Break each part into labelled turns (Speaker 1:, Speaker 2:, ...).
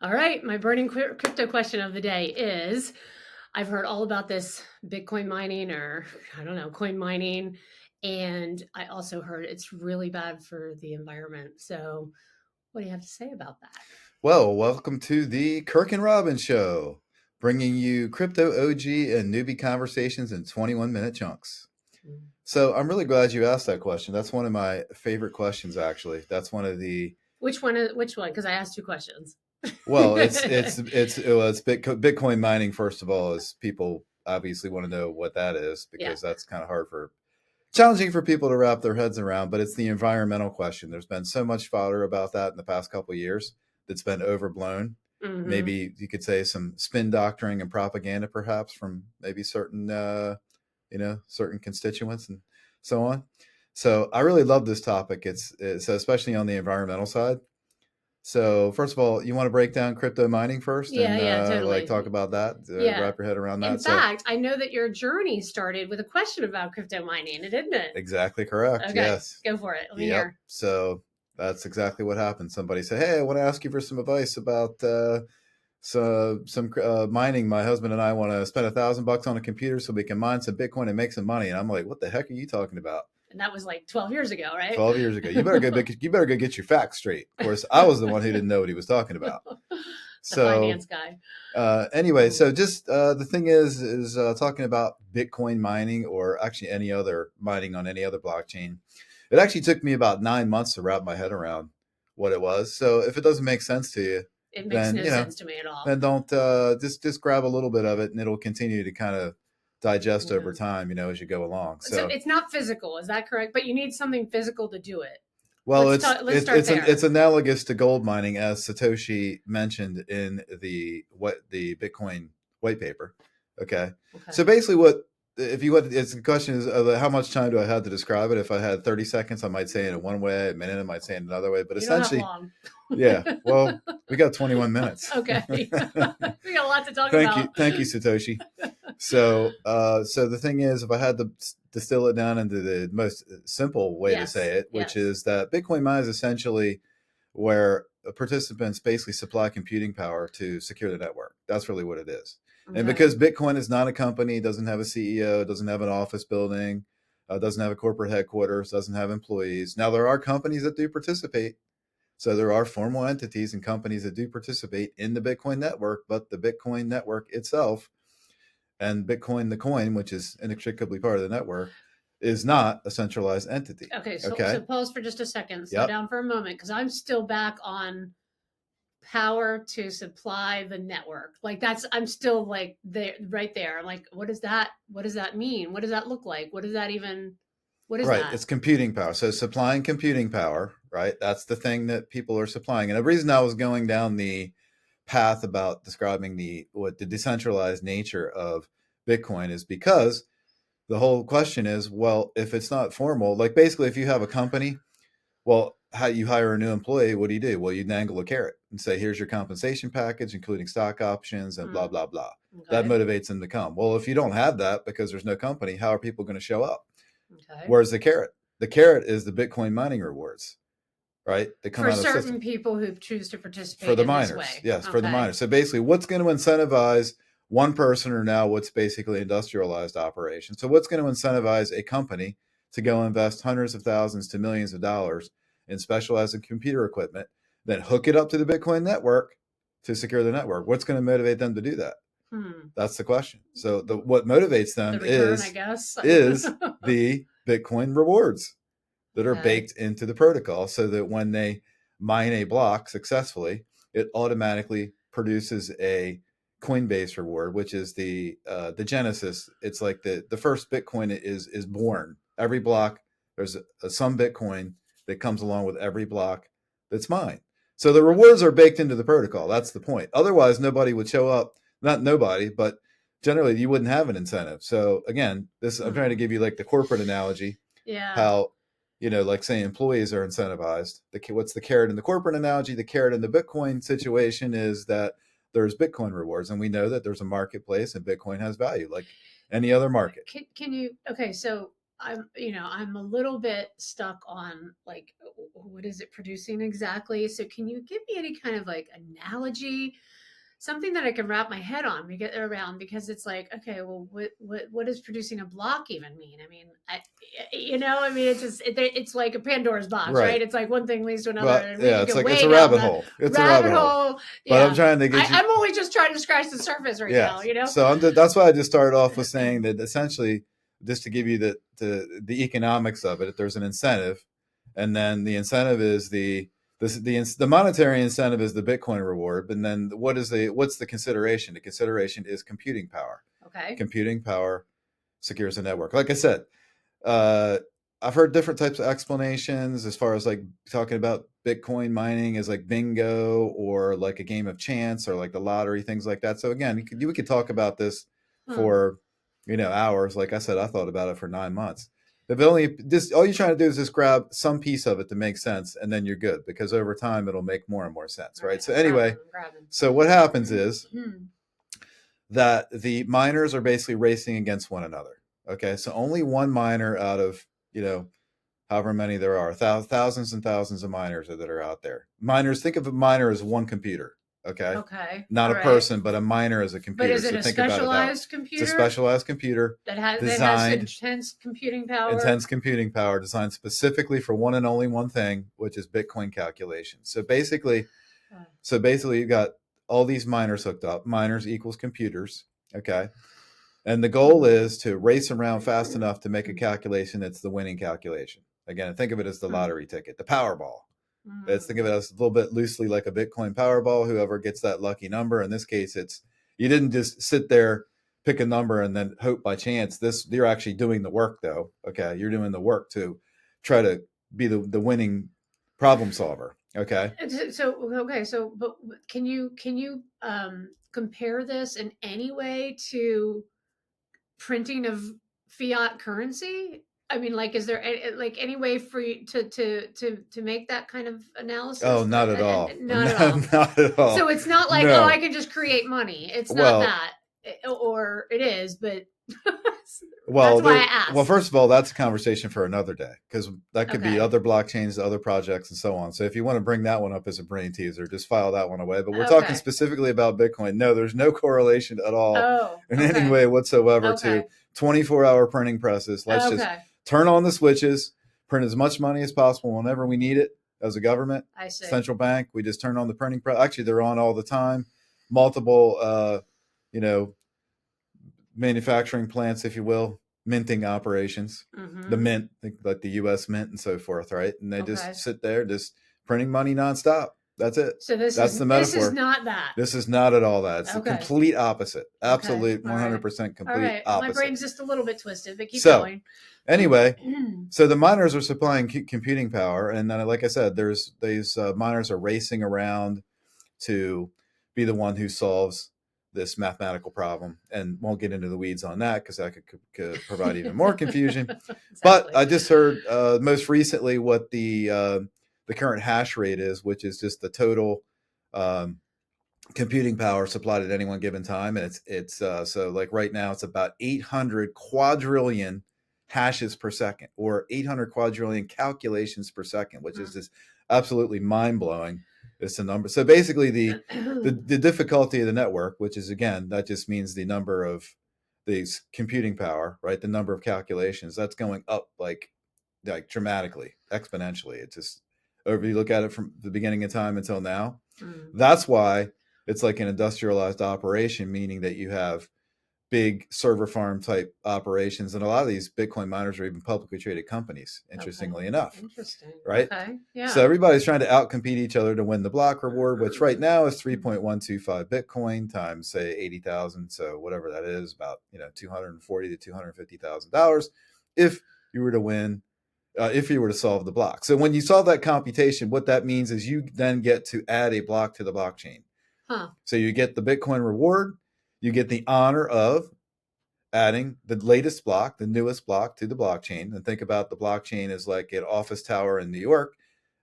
Speaker 1: All right, my burning crypto question of the day is I've heard all about this Bitcoin mining or I don't know, coin mining. And I also heard it's really bad for the environment. So, what do you have to say about that?
Speaker 2: Well, welcome to the Kirk and Robin Show, bringing you crypto OG and newbie conversations in 21-minute chunks.
Speaker 1: Mm.
Speaker 2: So I'm really glad you asked that question. That's one of my favorite questions, actually. That's one of the
Speaker 1: Which one? Which one? Because I asked two questions.
Speaker 2: well, it's Bitcoin mining. First of all, is people obviously want to know what that is
Speaker 1: Yeah.
Speaker 2: because that's kind of challenging for people to wrap their heads around. But it's the environmental question. There's been so much fodder about that in the past couple of years that's been overblown.
Speaker 1: Hmm.
Speaker 2: Maybe you could say some spin doctoring and propaganda, perhaps from maybe certain constituents and so on. So I really love this topic. It's especially on the environmental side. So first of all, you want to break down crypto mining first
Speaker 1: Yeah,
Speaker 2: and
Speaker 1: yeah,
Speaker 2: like
Speaker 1: totally.
Speaker 2: talk about that,
Speaker 1: Yeah.
Speaker 2: wrap your head around
Speaker 1: In
Speaker 2: that. So
Speaker 1: fact, I know that your journey started with a question about crypto mining, didn't it?
Speaker 2: exactly correct.
Speaker 1: Okay,
Speaker 2: Yes.
Speaker 1: go for it. Let me
Speaker 2: Yep.
Speaker 1: hear.
Speaker 2: So that's exactly what happened. Somebody said, "Hey, I want to ask you for some advice about some mining. My husband and I want to spend $1,000 on a computer so we can mine some Bitcoin and make some money." And I'm like, "What the heck are you talking about?"
Speaker 1: And that was like 12 years ago, right?
Speaker 2: 12 years ago. You better go get your facts straight. Of course, I was the one who didn't know what he was talking about.
Speaker 1: The
Speaker 2: So
Speaker 1: finance guy.
Speaker 2: anyway, so just the thing is talking about Bitcoin mining or actually any other mining on any other blockchain. It actually took me about 9 months to wrap my head around what it was. So if it doesn't make sense to you,
Speaker 1: It makes
Speaker 2: then
Speaker 1: no sense to me at all.
Speaker 2: then don't just grab a little bit of it, and it'll continue to kind of digest over
Speaker 1: Yeah.
Speaker 2: time, as you go along.
Speaker 1: So
Speaker 2: So
Speaker 1: it's not physical, is that correct? But you need something physical to do it.
Speaker 2: well,
Speaker 1: Let's talk. Let's start
Speaker 2: it's
Speaker 1: there.
Speaker 2: analogous to gold mining, as Satoshi mentioned in the Bitcoin white paper. Okay, so
Speaker 1: Okay.
Speaker 2: basically, what if you what it's the question is how much time do I have to describe it? If I had 30 seconds, I might say it in one way. A minute, I might say it another way. But
Speaker 1: You don't have
Speaker 2: essentially,
Speaker 1: long.
Speaker 2: yeah. Well, we got 21 minutes.
Speaker 1: Okay. We got a lot to talk
Speaker 2: Thank
Speaker 1: about.
Speaker 2: you, Satoshi. So the thing is, if I had to distill it down into the most simple way to
Speaker 1: Yes.
Speaker 2: say it, which
Speaker 1: Yes.
Speaker 2: is that Bitcoin mine is essentially where participants basically supply computing power to secure the network. That's really what it is. And
Speaker 1: Okay.
Speaker 2: because Bitcoin is not a company, doesn't have a CEO, doesn't have an office building, doesn't have a corporate headquarters, doesn't have employees. Now there are companies that do participate. So there are formal entities and companies that do participate in the Bitcoin network, but the Bitcoin network itself and Bitcoin, the coin, which is inextricably part of the network, is not a centralized entity.
Speaker 1: Okay. So
Speaker 2: Okay.
Speaker 1: pause for just a second. Slow
Speaker 2: Yep.
Speaker 1: down for a moment because I'm still back on power to supply the network. Like that's I'm still like there right there. I'm like, what does that mean? What does that look like? What is
Speaker 2: Right.
Speaker 1: that?
Speaker 2: It's computing power. So supplying computing power, right? That's the thing that people are supplying. And the reason I was going down the path about describing the decentralized nature of Bitcoin is because the whole question is, well, if it's not formal, like basically if you have a company, well, how you hire a new employee, what do? Well, you dangle a carrot and say, here's your compensation package, including stock options and blah,
Speaker 1: Hmm.
Speaker 2: blah, blah. That
Speaker 1: Okay.
Speaker 2: motivates them to come. Well, if you don't have that because there's no company, how are people going to show up?
Speaker 1: Okay.
Speaker 2: Where's the carrot? The carrot is the Bitcoin mining rewards, right? They come
Speaker 1: For
Speaker 2: out of the
Speaker 1: certain
Speaker 2: system
Speaker 1: people who choose to
Speaker 2: for
Speaker 1: participate
Speaker 2: the
Speaker 1: in this
Speaker 2: miners.
Speaker 1: way.
Speaker 2: Yes, for the
Speaker 1: Okay.
Speaker 2: miners. So basically, what's going to incentivize one person or now what's basically industrialized operation? So what's going to incentivize a company to go invest hundreds of thousands to millions of dollars in specialized computer equipment, then hook it up to the Bitcoin network to secure the network? What's going to motivate them to do that?
Speaker 1: Hmm.
Speaker 2: That's the question. So the what motivates
Speaker 1: The
Speaker 2: them
Speaker 1: return, I guess.
Speaker 2: is the Bitcoin rewards that are
Speaker 1: Okay.
Speaker 2: baked into the protocol so that when they mine a block successfully, it automatically produces a Coinbase reward, which is the genesis. It's like the first Bitcoin is born. Every block there's some Bitcoin that comes along with every block that's mined. So the rewards are baked into the protocol. That's the point. Otherwise, nobody would show up. Not nobody, but generally you wouldn't have an incentive. So again, this I'm trying to
Speaker 1: Hmm.
Speaker 2: give you like the corporate analogy
Speaker 1: Yeah.
Speaker 2: how like say employees are incentivized. What's the carrot in the corporate analogy? The carrot in the Bitcoin situation is that there's Bitcoin rewards, and we know that there's a marketplace, and Bitcoin has value like any other market.
Speaker 1: Can you? Okay. So I'm a little bit stuck on like what is it producing exactly? So can you give me any kind of like analogy, something that I can wrap my head on to get around? Because it's like, okay, well, what does producing a block even mean? I mean, I mean, it's like a Pandora's box, right?
Speaker 2: Right.
Speaker 1: It's like one thing leads to another,
Speaker 2: Well,
Speaker 1: and we
Speaker 2: yeah,
Speaker 1: could
Speaker 2: it's
Speaker 1: go
Speaker 2: like it's
Speaker 1: way
Speaker 2: a
Speaker 1: down
Speaker 2: rabbit
Speaker 1: the
Speaker 2: hole. It's a
Speaker 1: rabbit
Speaker 2: rabbit hole.
Speaker 1: hole.
Speaker 2: But I'm
Speaker 1: Yeah,
Speaker 2: trying to get you.
Speaker 1: I'm only just trying to scratch the surface right now.
Speaker 2: Yes.
Speaker 1: You know.
Speaker 2: So that's why I just started off with saying that essentially, just to give you the economics of it, there's an incentive, and then the incentive is the monetary incentive is the Bitcoin reward, and then what's the consideration? The consideration is computing power.
Speaker 1: Okay.
Speaker 2: Computing power secures the network. Like I said, uh, I've heard different types of explanations as far as like talking about Bitcoin mining as like bingo or like a game of chance or like the lottery, things like that. So again, we could talk about this
Speaker 1: Hmm.
Speaker 2: for hours. Like I said, I thought about it for 9 months. If only just all you're trying to do is just grab some piece of it to make sense, and then you're good because over time it'll make more and more sense,
Speaker 1: All right.
Speaker 2: right? So
Speaker 1: I'm grabbing.
Speaker 2: anyway,
Speaker 1: I'm grabbing.
Speaker 2: so what happens is
Speaker 1: Hmm.
Speaker 2: that the miners are basically racing against one another. Okay, so only one miner out of however many there are, thousands and thousands of miners that are out there. Miners, think of a miner as one computer. Okay,
Speaker 1: Okay.
Speaker 2: not
Speaker 1: All
Speaker 2: a
Speaker 1: right.
Speaker 2: person, but a miner as a
Speaker 1: But
Speaker 2: computer.
Speaker 1: is it
Speaker 2: So
Speaker 1: a
Speaker 2: think about it that way.
Speaker 1: specialized
Speaker 2: It's a
Speaker 1: computer
Speaker 2: specialized computer
Speaker 1: that has
Speaker 2: designed
Speaker 1: intense computing power?
Speaker 2: intense computing power designed specifically for one and only one thing, which is Bitcoin calculation. So basically, you've got all these miners hooked up. Miners equals computers. Okay. And the goal is to race around fast enough to make a calculation that's the winning calculation. Again, think of it as the
Speaker 1: Hmm.
Speaker 2: lottery ticket, the Powerball. Let's think of it
Speaker 1: Hmm.
Speaker 2: as a little bit loosely like a Bitcoin Powerball. Whoever gets that lucky number. In this case, you didn't just sit there, pick a number, and then hope by chance. You're actually doing the work, though. Okay, you're doing the work to try to be the winning problem solver. Okay.
Speaker 1: But can you compare this in any way to printing of fiat currency? I mean, like, is there like any way for you to make that kind of
Speaker 2: Oh,
Speaker 1: analysis?
Speaker 2: not at all.
Speaker 1: Not at all.
Speaker 2: Not at all.
Speaker 1: So it's not like, oh, I
Speaker 2: No.
Speaker 1: can just create money. It's not
Speaker 2: Well,
Speaker 1: that, or it is, but that's
Speaker 2: Well,
Speaker 1: why I asked.
Speaker 2: first of all, that's a conversation for another day because that could be
Speaker 1: Okay.
Speaker 2: other blockchains, other projects, and so on. So if you want to bring that one up as a brain teaser, just file that one away. But we're talking
Speaker 1: Okay.
Speaker 2: specifically about Bitcoin. No, there's no correlation at all
Speaker 1: Oh,
Speaker 2: in any
Speaker 1: okay.
Speaker 2: way whatsoever to
Speaker 1: Okay.
Speaker 2: 24-hour printing presses. Let's just
Speaker 1: Okay.
Speaker 2: turn on the switches, print as much money as possible whenever we need it as a government,
Speaker 1: I see.
Speaker 2: central bank. We just turn on the printing press. Actually, they're on all the time. Multiple, you know, manufacturing plants, if you will, minting operations, the
Speaker 1: Mm-hmm.
Speaker 2: mint, like the U.S. Mint and so forth, right? And they just
Speaker 1: Okay.
Speaker 2: sit there, just printing money nonstop. That's it.
Speaker 1: So this
Speaker 2: That's
Speaker 1: is
Speaker 2: the
Speaker 1: this is
Speaker 2: metaphor.
Speaker 1: not that.
Speaker 2: This is not at all that. It's the
Speaker 1: Okay.
Speaker 2: complete opposite.
Speaker 1: Okay.
Speaker 2: Absolute
Speaker 1: All right.
Speaker 2: 100%
Speaker 1: All
Speaker 2: complete
Speaker 1: right. My
Speaker 2: opposite.
Speaker 1: brain's just a little bit twisted, but keep
Speaker 2: So,
Speaker 1: going.
Speaker 2: anyway, so the miners are supplying computing power, and then, like I said, there's these miners are racing around to be the one who solves this mathematical problem, and won't get into the weeds on that because that could provide even more confusion. But
Speaker 1: Exactly.
Speaker 2: I just heard most recently what the current hash rate is, which is just the total um, computing power supplied at any one given time, and it's so like right now it's about 800 quadrillion hashes per second, or 800 quadrillion calculations per second, which is just absolutely mind blowing. It's a number. So basically, the difficulty of the network, which is again that just means the number of these computing power, right? The number of calculations that's going up like dramatically, exponentially. It's just over. You look at it from the beginning of time until now.
Speaker 1: Mm.
Speaker 2: That's why it's like an industrialized operation, meaning that you have big server farm type operations, and a lot of these Bitcoin miners are even publicly traded companies.
Speaker 1: Okay.
Speaker 2: Interestingly enough,
Speaker 1: Interesting.
Speaker 2: right?
Speaker 1: Okay.
Speaker 2: So
Speaker 1: Yeah.
Speaker 2: everybody's trying to outcompete each other to win the block reward, which right now is 3.125 Bitcoin times say 80,000. So whatever that is, about $240 to $250,000 if you were to win. If you were to solve the block. So when you solve that computation, what that means is you then get to add a block to the blockchain.
Speaker 1: Huh.
Speaker 2: So you get the Bitcoin reward, you get the honor of adding the latest block, the newest block to the blockchain. And think about the blockchain as like an office tower in New York,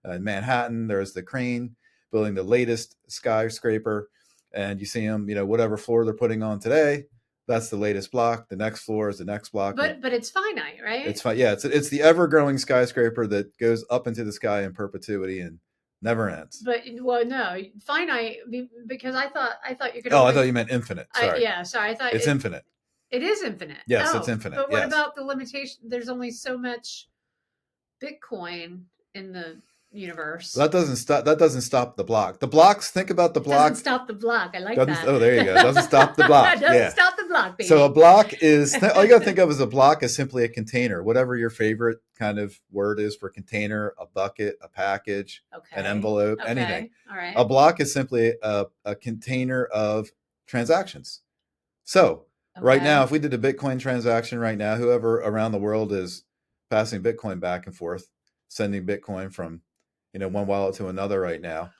Speaker 2: in Manhattan. There's the crane building the latest skyscraper, and you see them, whatever floor they're putting on today. That's the latest block. The next floor is the next block.
Speaker 1: But it's finite, right?
Speaker 2: It's fine. Yeah, it's the ever growing skyscraper that goes up into the sky in perpetuity and never ends.
Speaker 1: But well, no, finite because I thought you could
Speaker 2: Oh, I thought
Speaker 1: only.
Speaker 2: you meant infinite. Sorry,
Speaker 1: Yeah, sorry, I thought
Speaker 2: it's infinite.
Speaker 1: it is infinite.
Speaker 2: Yes, it's
Speaker 1: Oh,
Speaker 2: infinite.
Speaker 1: but what
Speaker 2: Yes.
Speaker 1: about the limitation? There's only so much Bitcoin in the universe.
Speaker 2: That doesn't stop. That doesn't stop the block. The blocks. Think about the
Speaker 1: It doesn't
Speaker 2: block.
Speaker 1: stop the block. I like
Speaker 2: Doesn't.
Speaker 1: that.
Speaker 2: Oh, there you go. Doesn't stop the block.
Speaker 1: It doesn't
Speaker 2: Yeah.
Speaker 1: stop the block, baby.
Speaker 2: So a block is all you got to think of as a block is simply a container. Whatever your favorite kind of word is for container, a bucket, a package,
Speaker 1: okay.
Speaker 2: an envelope,
Speaker 1: Okay.
Speaker 2: anything.
Speaker 1: All right.
Speaker 2: A block is simply a container of transactions. So right now, if we did a Bitcoin transaction right now, whoever around the world is passing Bitcoin back and forth, sending Bitcoin from one wallet to another right now,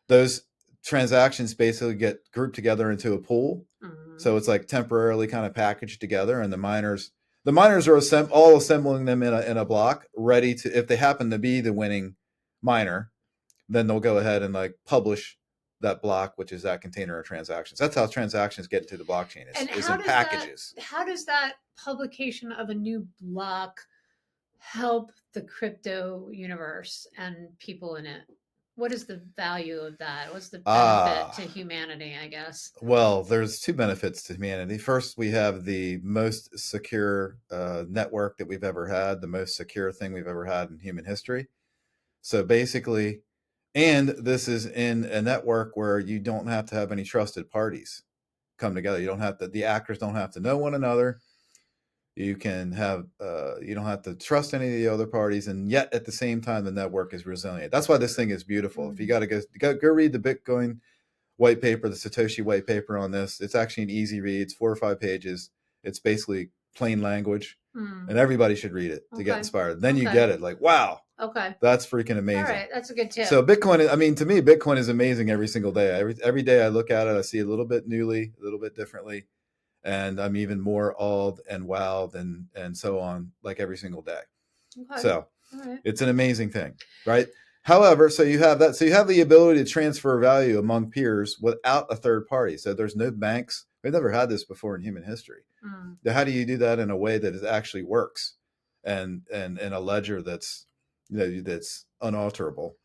Speaker 2: those transactions basically get grouped together into a pool. Mm-hmm. So it's like temporarily kind of packaged together, and the miners are all assembling them in a block, ready to, if they happen to be the winning miner, then they'll go ahead and like publish that block, which is that container of transactions. That's how transactions get into the blockchain, is in packages.
Speaker 1: How does that publication of a new block help the crypto universe and people in it? What is the value of that? What's the benefit to humanity, I guess?
Speaker 2: Well, there's two benefits to humanity. First, we have the most secure network that we've ever had, the most secure thing we've ever had in human history. So basically, and this is in a network where you don't have to have any trusted parties come together. You don't have to, the actors don't have to know one another. You can have, you don't have to trust any of the other parties, and yet at the same time, the network is resilient. That's why this thing is beautiful. Mm-hmm. If you got to go read the Bitcoin white paper, the Satoshi white paper on this, it's actually an easy read. It's 4 or 5 pages. It's basically plain language, and everybody should read it to get inspired. Then you get it, like, wow.
Speaker 1: Okay.
Speaker 2: That's freaking amazing. All
Speaker 1: right. That's a good tip.
Speaker 2: So Bitcoin, I mean, to me, Bitcoin is amazing every single day. Every day I look at it, I see a little bit newly, a little bit differently. And I'm even more awed and wowed and so on, like every single day. Okay. So it's an amazing thing, right? However, so you have that. So you have the ability to transfer value among peers without a third party. So there's no banks. We've never had this before in human history. Now, how do you do that in a way that it actually works and a ledger that's that's unalterable,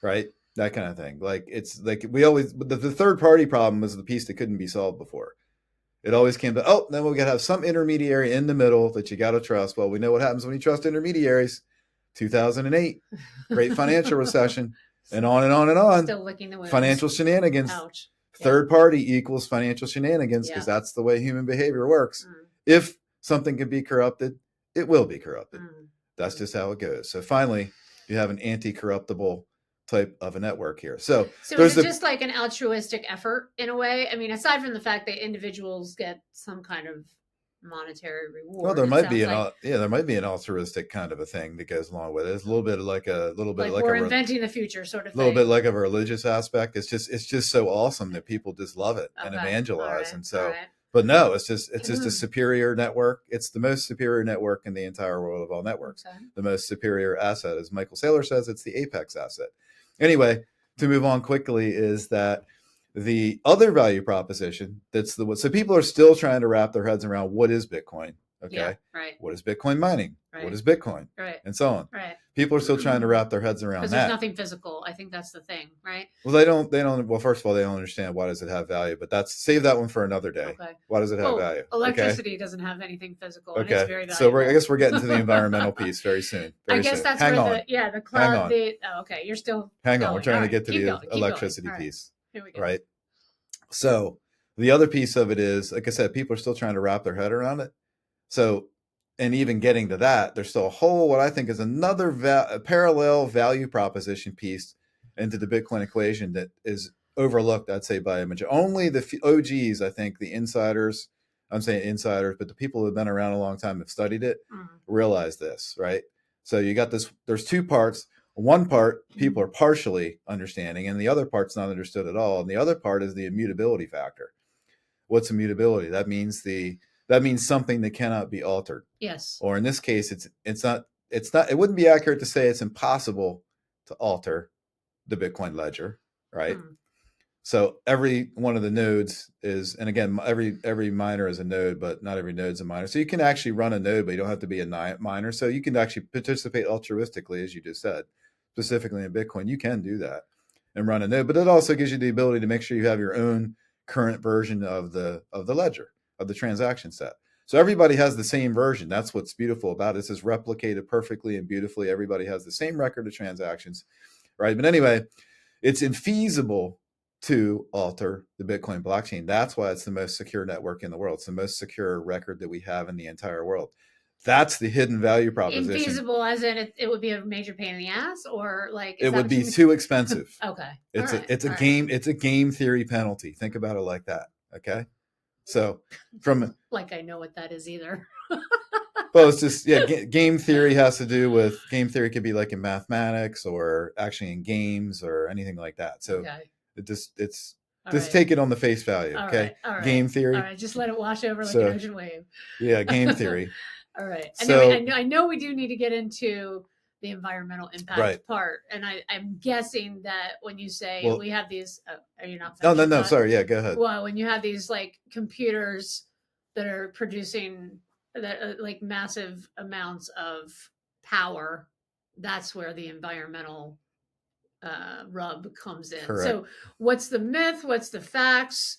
Speaker 2: right? That kind of thing. Like it's like we always the third party problem was the piece that couldn't be solved before. It always came to, then we got to have some intermediary in the middle that you got to trust. Well, we know what happens when you trust intermediaries. 2008, great financial recession, and on and on and on.
Speaker 1: Still licking the wounds.
Speaker 2: Financial shenanigans. Ouch. Third party equals financial shenanigans because that's the way human behavior works. If something can be corrupted, it will be corrupted. That's just how it goes. So finally, you have an anti-corruptible type of a network here. So
Speaker 1: is it just like an altruistic effort in a way? I mean, aside from the fact that individuals get some kind of monetary reward.
Speaker 2: Well, there might be there might be an altruistic kind of a thing that goes along with it. It's a little bit like
Speaker 1: we're inventing the future sort of thing.
Speaker 2: A little bit like a religious aspect. It's just so awesome that people just love it and evangelize. And so but no, it's just a superior network. It's the most superior network in the entire world of all networks. Okay. The most superior asset, as Michael Saylor says, it's the apex asset. Anyway, to move on quickly is that the other value proposition so people are still trying to wrap their heads around what is Bitcoin. Okay. Yeah, right. What is Bitcoin mining? Right. What is Bitcoin? Right. And so on. Right. People are still trying to wrap their heads around that.
Speaker 1: Because there's nothing physical. I think that's the thing, right?
Speaker 2: Well, they don't, well, first of all, they don't understand why does it have value, but save that one for another day. Okay. Why does it have value?
Speaker 1: Electricity doesn't have anything physical. Okay. And it's very valuable.
Speaker 2: So I guess we're getting to the environmental piece very soon.
Speaker 1: I guess that's
Speaker 2: Hang
Speaker 1: where
Speaker 2: on.
Speaker 1: the cloud, okay, you're still
Speaker 2: Hang on, we're trying to get to the electricity piece. Here we go. Right. So the other piece of it is, like I said, people are still trying to wrap their head around it. So, and even getting to that, there's still a whole, what I think is another parallel value proposition piece into the Bitcoin equation that is overlooked, I'd say, by a majority. Only the OGs, I think, the insiders, I'm saying insiders, but the people who have been around a long time have studied it, realize this, right? So you got this, there's two parts. One part people are partially understanding, and the other part's not understood at all. And the other part is the immutability factor. What's immutability? That means something that cannot be altered.
Speaker 1: Yes.
Speaker 2: Or in this case, it wouldn't be accurate to say it's impossible to alter the Bitcoin ledger, right? So every one of the nodes is, and again, every miner is a node, but not every node is a miner. So you can actually run a node, but you don't have to be a miner. So you can actually participate altruistically, as you just said, specifically in Bitcoin. You can do that and run a node, but it also gives you the ability to make sure you have your own current version of the ledger, of the transaction set. So everybody has the same version. That's what's beautiful about it. This is replicated perfectly and beautifully. Everybody has the same record of transactions, right? But anyway, it's infeasible to alter the Bitcoin blockchain. That's why it's the most secure network in the world. It's the most secure record that we have in the entire world. That's the hidden value proposition.
Speaker 1: Infeasible, as in it would be a major pain in the ass, or like
Speaker 2: it would be too expensive.
Speaker 1: Okay,
Speaker 2: it's a game. It's a game theory penalty. Think about it like that. Okay, so from
Speaker 1: like I know what that is either.
Speaker 2: Well, it's just game theory has to do with game theory could be like in mathematics or actually in games or anything like that. So it's just take it on the face value. Okay, game theory.
Speaker 1: All right, just let it wash over like an ocean wave.
Speaker 2: Yeah, game theory.
Speaker 1: All right, and then I know we do need to get into the environmental impact part, and I'm guessing that when you say we have these, are you not?
Speaker 2: No. Sorry, yeah, go ahead.
Speaker 1: Well, when you have these like computers that are producing that like massive amounts of power, that's where the environmental rub comes in. Correct. So what's the myth? What's the facts?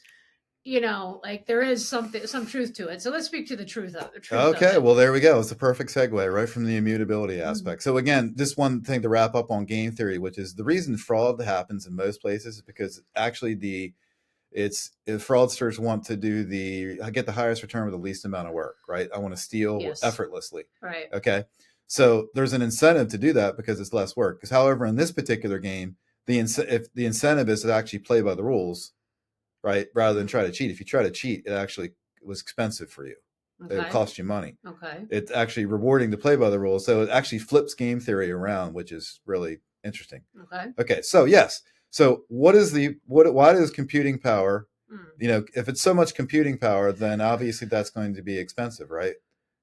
Speaker 1: Like there is some truth to it. So let's speak to the truth of it.
Speaker 2: Okay, well, there we go. It's a perfect segue right from the immutability aspect. So again, just one thing to wrap up on game theory, which is the reason fraud happens in most places is because actually if fraudsters want to get the highest return with the least amount of work, right? I want to steal effortlessly.
Speaker 1: Right.
Speaker 2: Okay. So there's an incentive to do that because it's less work. Because however, in this particular game, if the incentive is to actually play by the rules, right, rather than try to cheat. If you try to cheat, it actually was expensive for you. Okay. It cost you money.
Speaker 1: Okay.
Speaker 2: It's actually rewarding to play by the rules. So it actually flips game theory around, which is really interesting.
Speaker 1: Okay.
Speaker 2: Okay. So yes. So why does computing power, if it's so much computing power, then obviously that's going to be expensive, right?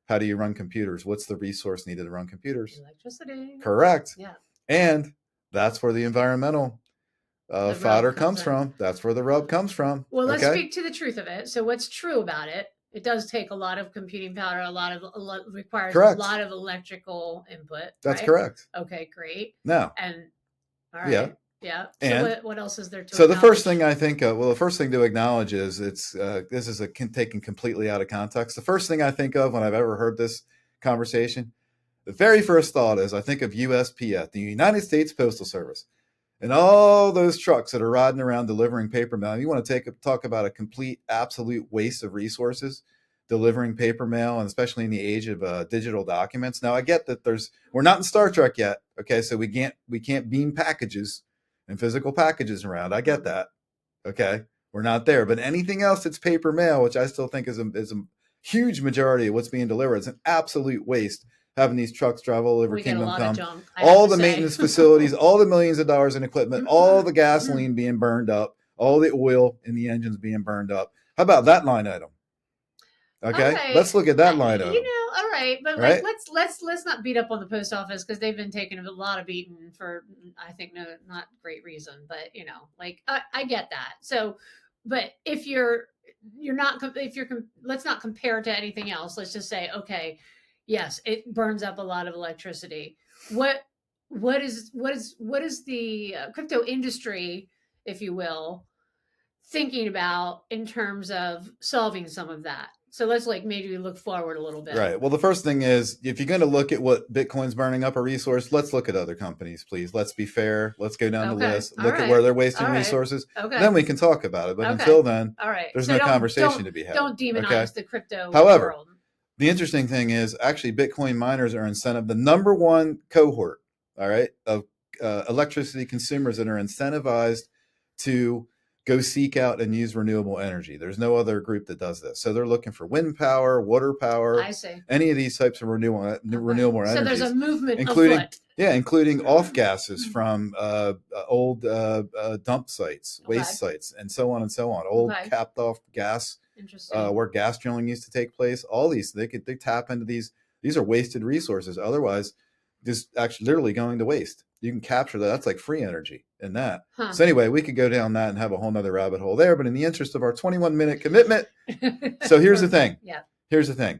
Speaker 2: How do you run computers? What's the resource needed to run computers?
Speaker 1: Electricity.
Speaker 2: Correct.
Speaker 1: Yeah.
Speaker 2: And that's where the environmental fodder comes from. That's where the rub comes from.
Speaker 1: Well, let's speak to the truth of it. So what's true about it? It does take a lot of computing power, requires
Speaker 2: correct.
Speaker 1: A lot of electrical input.
Speaker 2: That's correct.
Speaker 1: Okay, great.
Speaker 2: Now.
Speaker 1: And all right. Yeah. So
Speaker 2: and
Speaker 1: what else is there to
Speaker 2: So the first thing I think of, the first thing to acknowledge is this is taken completely out of context. The first thing I think of when I've ever heard this conversation, the very first thought is I think of USPS, the United States Postal Service, and all those trucks that are riding around delivering paper mail. You want to talk about a complete, absolute waste of resources, delivering paper mail, and especially in the age of digital documents. Now, I get that we're not in Star Trek yet, okay? So we can't beam packages and physical packages around. I get that, okay? We're not there. But anything else that's paper mail, which I still think is a huge majority of what's being delivered, it's an absolute waste. Having these trucks drive all over Kingdom Come, all the maintenance facilities, all the millions of dollars in equipment, all the gasoline being burned up, all the oil in the engines being burned up. How about that line item? Okay. Let's look at that line item.
Speaker 1: All right, but like let's not beat up on the post office because they've been taking a lot of beating for I think not great reason, but I get that. So, but if let's not compare to anything else. Let's just say okay. Yes, it burns up a lot of electricity. What is the crypto industry, if you will, thinking about in terms of solving some of that? So let's maybe look forward a little bit.
Speaker 2: Right. Well, the first thing is if you're going to look at what Bitcoin's burning up a resource, let's look at other companies, please. Let's be fair. Let's go down the list. Look at where they're wasting resources. Okay. Then we can talk about it. But until then, there's no conversation to be had.
Speaker 1: Don't demonize the crypto
Speaker 2: However,
Speaker 1: world.
Speaker 2: The interesting thing is actually Bitcoin miners are incentivized. The number one cohort, all right, of electricity consumers that are incentivized to go seek out and use renewable energy. There's no other group that does this. So they're looking for wind power, water power, any of these types of renewable energy.
Speaker 1: So there's a movement afoot.
Speaker 2: Including off gases from old dump sites, waste sites, and so on and so on. Old capped off gas. Where gas drilling used to take place, all these they tap into these are wasted resources. Otherwise, just actually literally going to waste. You can capture that. That's like free energy in that.
Speaker 1: Huh.
Speaker 2: So anyway, we could go down that and have a whole nother rabbit hole there, but in the interest of our 21-minute commitment, so here's the thing.
Speaker 1: Yeah.
Speaker 2: Here's the thing.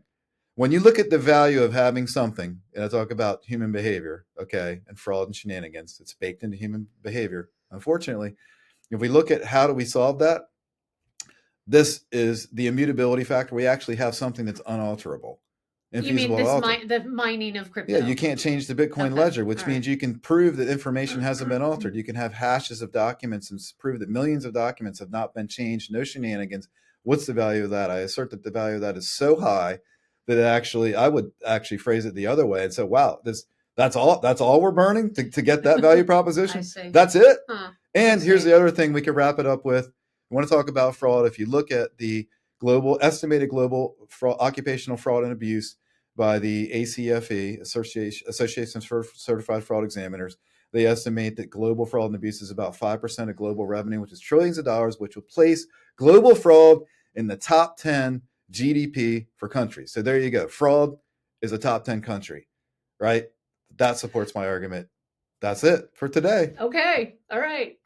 Speaker 2: When you look at the value of having something, and I talk about human behavior, okay, and fraud and shenanigans, it's baked into human behavior. Unfortunately, if we look at how do we solve that, this is the immutability factor. We actually have something that's unalterable.
Speaker 1: You mean the mining of crypto?
Speaker 2: Yeah, you can't change the Bitcoin ledger, which means you can prove that information hasn't been altered. You can have hashes of documents and prove that millions of documents have not been changed, no shenanigans. What's the value of that? I assert that the value of that is so high that I would actually phrase it the other way and say, wow, that's all we're burning to get that value proposition.
Speaker 1: I see.
Speaker 2: That's it. And here's the other thing we could wrap it up with. I want to talk about fraud. If you look at the estimated global fraud, occupational fraud and abuse by the ACFE, Association for Certified Fraud Examiners, they estimate that global fraud and abuse is about 5% of global revenue, which is trillions of dollars, which will place global fraud in the top 10 GDP for countries. So there you go. Fraud is a top 10 country, right? That supports my argument. That's it for today.
Speaker 1: Okay. All right.